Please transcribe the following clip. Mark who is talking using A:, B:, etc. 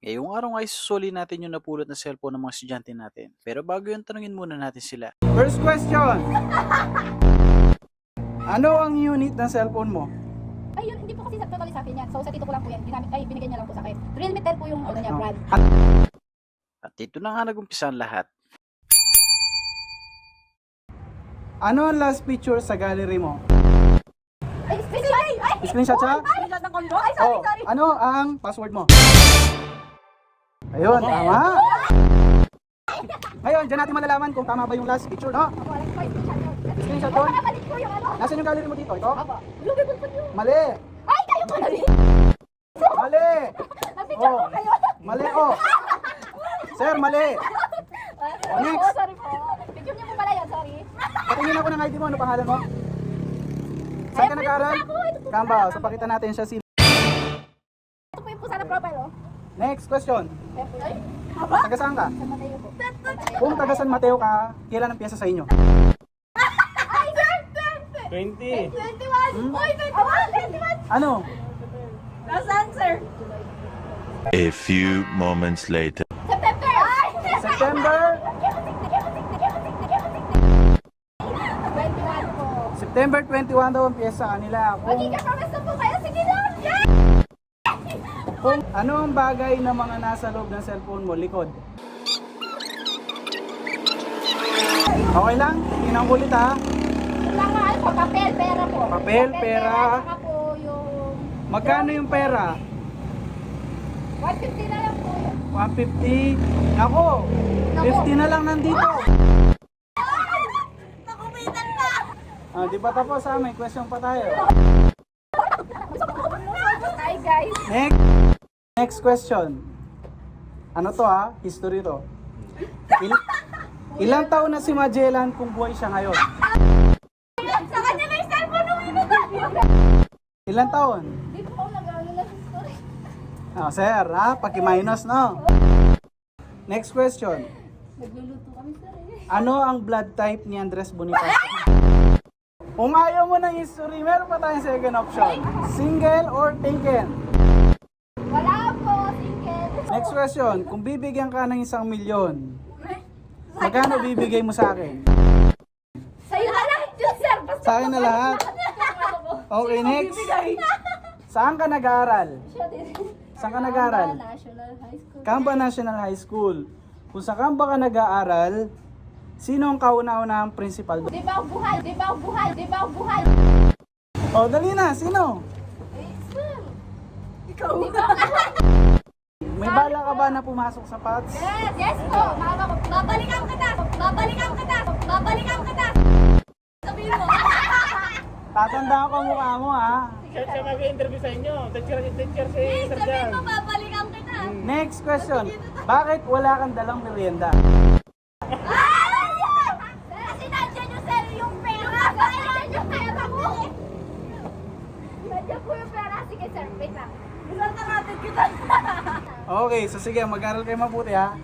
A: Ngayong araw ay susuli natin yung napulot na cellphone ng mga estudyante natin. Pero bago yun, tanungin muna natin sila.
B: First question. Ano ang unit ng cellphone mo?
C: Ay, yun, hindi po kasi totally sa akin yan. So, sa tito ko lang po yan. Binigyan niya lang po sa akin. Realme 10 po yung ano niya, brand.
A: At dito na nga nagumpisa ang lahat.
B: Ano ang last picture sa gallery mo?
C: Ay, screenshot!
B: Screenshot siya?
C: Screenshot ng combo? Ay, sorry,
B: Oh,
C: sorry.
B: ano ang password mo? Ayun, tama. Ngayon, dyan natin malalaman kung tama ba yung last picture, no?
C: Opo, alam ko, screenshot yun.
B: Screenshot
C: Ay,
B: doon.
C: nakabalik po yung ano.
B: Nasaan yung gallery mo dito? Ito?
C: Opo. Lugi po yun.
B: Mali.
C: Ay, kayo po nali.
B: Mali.
C: Napicture
B: Oh.
C: po kayo.
B: Mali, oh. Sir, mali.
C: Sorry
B: Next.
C: po, sorry po. Picture niyo po pala yun, sorry.
B: Patingin ako ng ID mo. Ano pangalan mo? Saan ka nag-aaral? Kambao. So, pakita natin siya.
C: Ito po yung pusa na profile, oh.
B: Next question.
C: Ay,
B: Taga saan ka?
C: sa Mateo po.
B: Kung taga San Mateo ka, kailan ang piyesa sa inyo?
C: Ay,
D: 20.
C: 21! Uy, 21!
B: Ano?
C: Nasaan, sir?
E: A few moments later.
C: September! Ay!
B: September?
C: 21 po.
B: September 21 daw ang piyesa kanila.
C: Magkikapromise na po kayo. Sige lang! Yes!
B: Kung ano ang bagay na mga nasa loob ng cellphone mo, likod? Okay lang? Tingnan ko ulit ha.
C: Kailangan po, papel, pera po.
B: Papel, pera.
C: Saka po yung...
B: Magkano yung pera?
C: 150 na lang po yun.
B: 150. Ako, 50 na lang nandito.
C: Nakumitan na!
B: Ah, di ba tapos ha? May question pa tayo.
C: Hi guys!
B: Next question. Ano to ha? History to. Ilang taon na si Magellan kung buhay siya ngayon?
C: Sa kanya na yung cellphone nung minuto!
B: Ilang taon?
C: Di po ako nag-ano na history.
B: Ah, sir, ha? Paki-minus, no? Next question.
C: Nagluluto kami sir eh.
B: Ano ang blood type ni Andres Bonifacio? Kung ayaw mo ng history, meron pa tayong second option. Single or taken?
C: Wala po, single.
B: Next question. Kung bibigyan ka ng 1 milyon, magkano bibigay mo sa akin?
C: Sa'yo na lahat yun sir! Basta
B: Sa akin na lahat. Okay, next. Saan ka nag-aaral?
C: siya din.
B: Saan ka nag-aaral?
C: National High School.
B: Kamba National High School. Kung sa Kamba ka nag-aaral, sino ang kauna-unahang principal doon?
C: Di ba ang buhay? Di ba ang buhay? Di ba ang buhay?
B: O, dali na. Sino?
C: Eh, sir. Ikaw. Di ba ang buhay?
B: May bala ka ba na pumasok sa PATS?
C: Yes, yes po. Mama ko. Babalikan ka na. Babalikan ka na. Babalikan ka na. Sabihin mo.
B: Tatandaan ko ang mukha mo, ha?
D: Siya mag-interview sa inyo. Teacher si
C: Eh,
D: Sir
C: sabihin
D: Jan.
C: mo, babalikan ka na.
B: Next question. Bakit wala kang dalang merienda?
C: Kasi nandiyan yung sir, yung pera. Nandiyan yung pera mo. Nandiyan po yung pera. Sige sir, wait lang. Isang natin kita.
B: Okay, so sige, mag-aral kayo mabuti, ha?